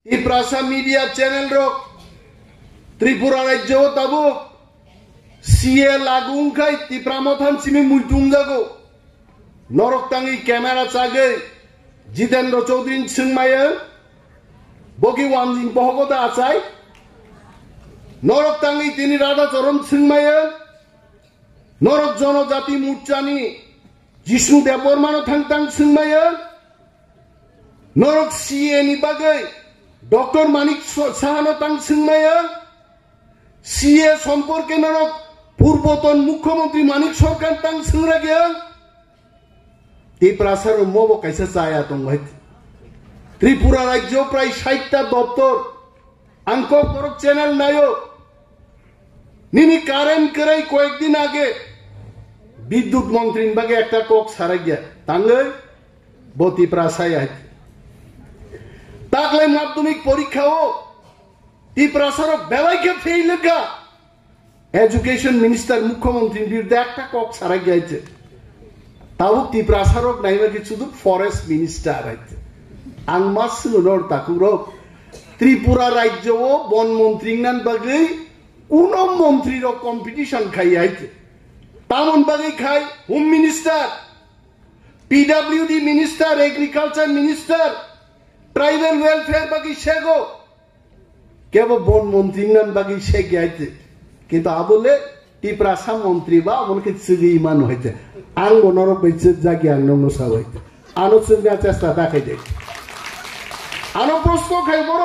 Tiprasa media channel rok Tripura rajyo tabuk CA lagung khai Tipramothan simi muitung jago Norok tangi kamera chage Jitendra Chaudhary Sungmung Boki wanjing bohogota achai Norok tangi tini Radha Charan Sungmung Norok Jonojati Murchani Jishnu Debbarma thangtang Sungmung Norok CA ni bagai Dr. Manik Sahano tang Sungmung CA সম্পর্কে নরক পূর্বতন মুখ্যমন্ত্রী মানিক সরকার তাং সংরাগিয়া Tiprasar mobo kaisa chaya tong bhai Tripura rajyo pray 60টা দপ্তর angko korok channel nayo nini current করাই কয়েকদিন আগে বিদ্যুৎ মন্ত্রীর বাগে একটা কক সারা গিয়া তাঙ্গে বতি প্রাসায় আছে তাকলে মাধ্যমিক পরীক্ষাও Tiprasar বেলাইকে ফেল গা এডুকেশন মিনিস্টার মুখ্যমন্ত্রীর বিরুদ্ধে একটা কক সারা গিয়েছে তাও Tiprasar নাইবা কিছু তো ফরেস্ট মিনিস্টার আছে আংমাস নর তাকুরক ত্রিপুরা রাজ্য ও বন মন্ত্রী নান বাগে কোন মন্ত্রীর কম্পিটিশন খাই আইছে তামন বাগে খাই home minister PWD minister agriculture minister tribal welfare বাগে শেগো কেবল বন মন্ত্রী নান বাগে শেগে আইছে কিন্তু আবলে Tiprasa মন্ত্রী বা আমলকে চিগি ইমান হইতে আং বনরক বেচে জাগি আং নং সব হইতে আনো চিন্তা চেষ্টা দেখাই দেখ আনো প্রশ্ন খাই বড়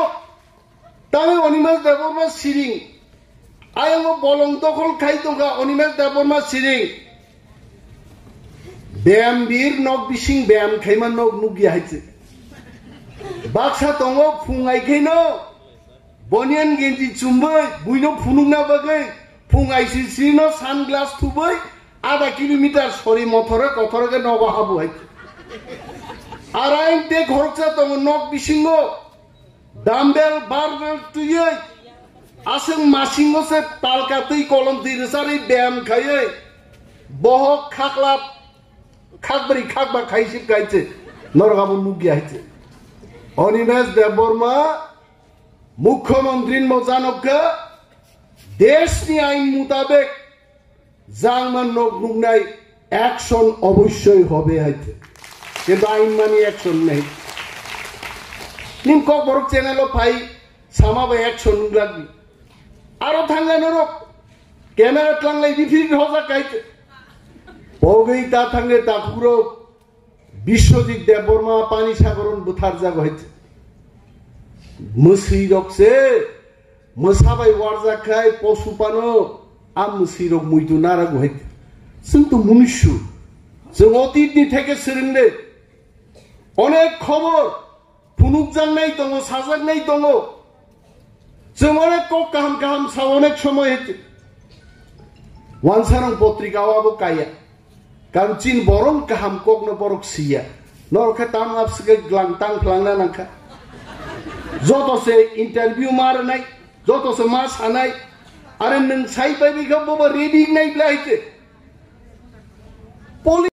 তাই অনিমেষ দেববর্মা সিরিং আয়ঙ্গ বলং দখল খাই তোগা অনিমেষ দেববর্মা সিরিং ব্যায়াম বীর নক বিসিং ব্যায়াম খাইমান নক নুগি হাইছে বাক্সা দङ ফুঙাই খাইনো বনিয়ান গেঞ্জি চুমबै বুইনো ফুনুংনা বাগै ফুঙাইছি সিনো সানগ্লাস থুबै আধা কিলোমিটার সরি মথরে কথরকে নবা হাবু হাইছে আর আইন তে ঘরচা দङ নক বিসিং ডাম্বেল বারবেল তুই আসং মাসিংগসে তালকা তুই কলম তিরসারি ব্যায়াম খাইয়ে বহক খাকলা খাকবরি খাকবা খাইছি গাইছে নরগাবু নুগি আইছে অনিমেষ দেববর্মা মুখ্যমন্ত্রীর মজানককে দেশনি আইন মোতাবেক জাংমান নক নুগনাই অ্যাকশন অবশ্যই হবে আইছে কিন্তু আইন মানি অ্যাকশন নেই নিম কক বড় চ্যানেল ফাই সামাবে অ্যাকশন লাগবি আরো থাঙ্গা নরক ক্যামেরা টাংলাই বিফির হজা কাইতে বগৈ তা থাঙ্গে তা পুরো বিশ্বজিৎ দেববর্মা পানি সাগরণ বুথার জাগ হইছে মুসি রকছে মোসাবাই ওয়ারজা খাই পশু পানো আম মুসি রক মুইতু নারাগ হইতে কিন্তু মনুষ্য जों অতীতনি থেকে সিরিংলে অনেক খবর ফুনুক জাননাই দङ সাজাগনাই দङ जों অনেক কক কাহাম কাহাম সা অনেক সময় হইছে ওয়ানসারং পত্রিকাওয়াবো কাইয়া কারণ চিন বরং কাহাম ককনো বরক সিয়া নরখা তাম আপসকে গ্লাং তাং ফ্লাংনা নাখা যতসে ইন্টারভিউ মার নাই যতসে মা সানাই আরে নং সাই পাইবি গবো রেডি নাই ব্লাইতে